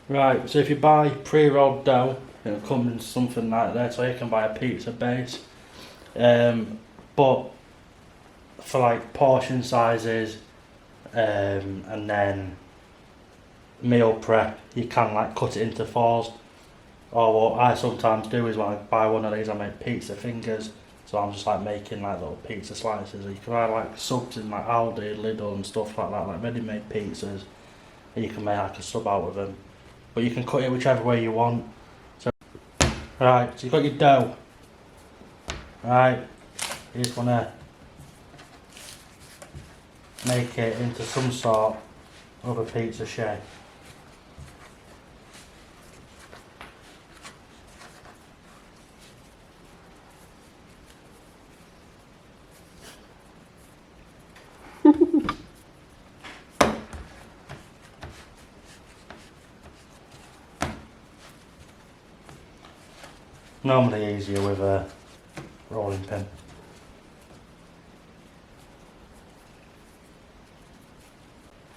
Right, so if you buy pre-rolled dough, it'll come in something like this, or you can buy a pizza base. But for like portion sizes, and then meal prep, you can like cut it into fours. Or what I sometimes do is when I buy one of these, I make pizza fingers. So I'm just like making like little pizza slices. You can buy like subs in like Aldi, Lidl and stuff like that, like ready-made pizzas. And you can make like a sub out of them. But you can cut it whichever way you want. So, right, so you've got your dough. Right, you just want to make it into some sort of a pizza shape. Normally easier with a rolling pin.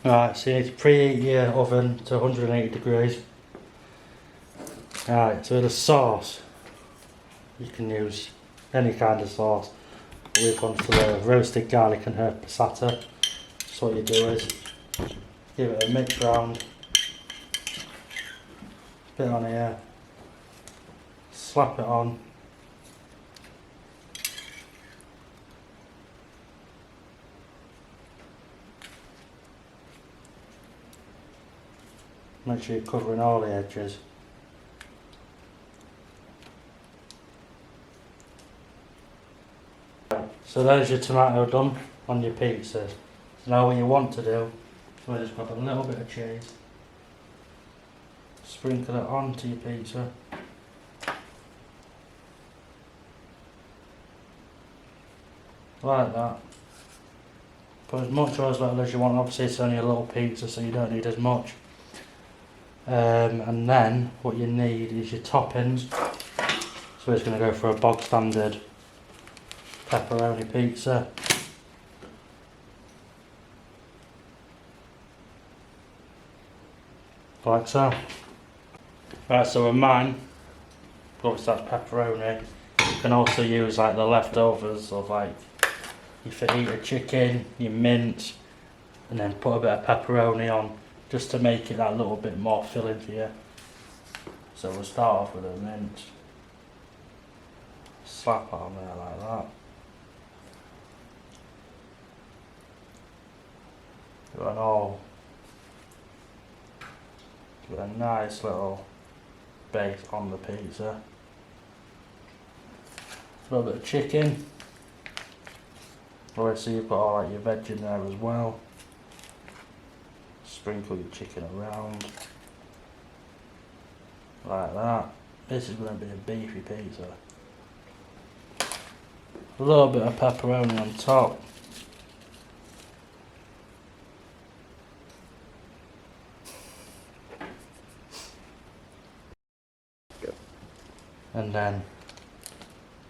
Right, so you need to preheat your oven to 180 degrees. Right, so the sauce, you can use any kind of sauce. We've gone for the roasted garlic and herb passata. So what you do is give it a mix round, bit on here, slap it on. Make sure you're covering all the edges. So there's your tomato done on your pizzas. So now what you want to do, so I just grab a little bit of cheese, sprinkle it onto your pizza. Like that. Put as much or as little as you want. Obviously it's only a little pizza, so you don't need as much. And then what you need is your toppings. So it's going to go for a bog standard pepperoni pizza. Like so. Right, so with mine, obviously that's pepperoni. You can also use like the leftovers of like your fajita chicken, your mince, and then put a bit of pepperoni on just to make it that little bit more filling for you. So we'll start off with a mince. Slap it on there like that. Do an all. Give it a nice little base on the pizza. A little bit of chicken. Obviously you've got all like your veg in there as well. Sprinkle your chicken around. Like that. This is going to be a beefy pizza. A little bit of pepperoni on top. And then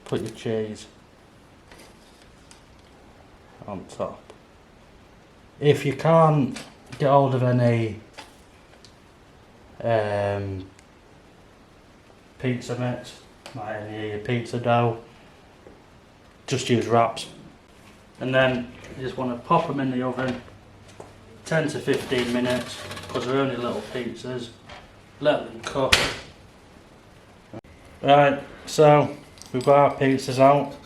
put your cheese on top. If you can't get hold of any pizza mix, like any pizza dough, just use wraps. And then you just want to pop them in the oven 10 to 15 minutes because they're only little pizzas. Let them cook. Right, so we've got our pizzas out.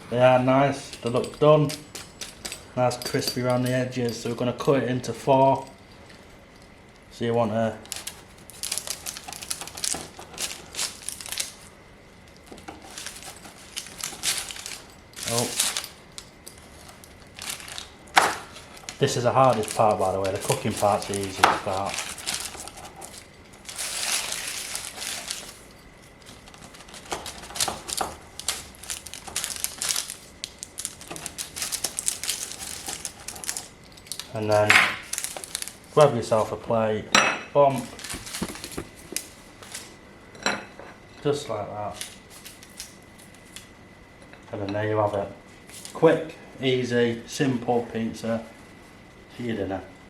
They are nice, they look done. Nice crispy around the edges, so we're going to cut it into 4. So you want to this is the hardest part, by the way. The cooking part's the easiest part. And then grab yourself a plate, bump, just like that. And then there you have it. Quick, easy, simple pizza for your dinner.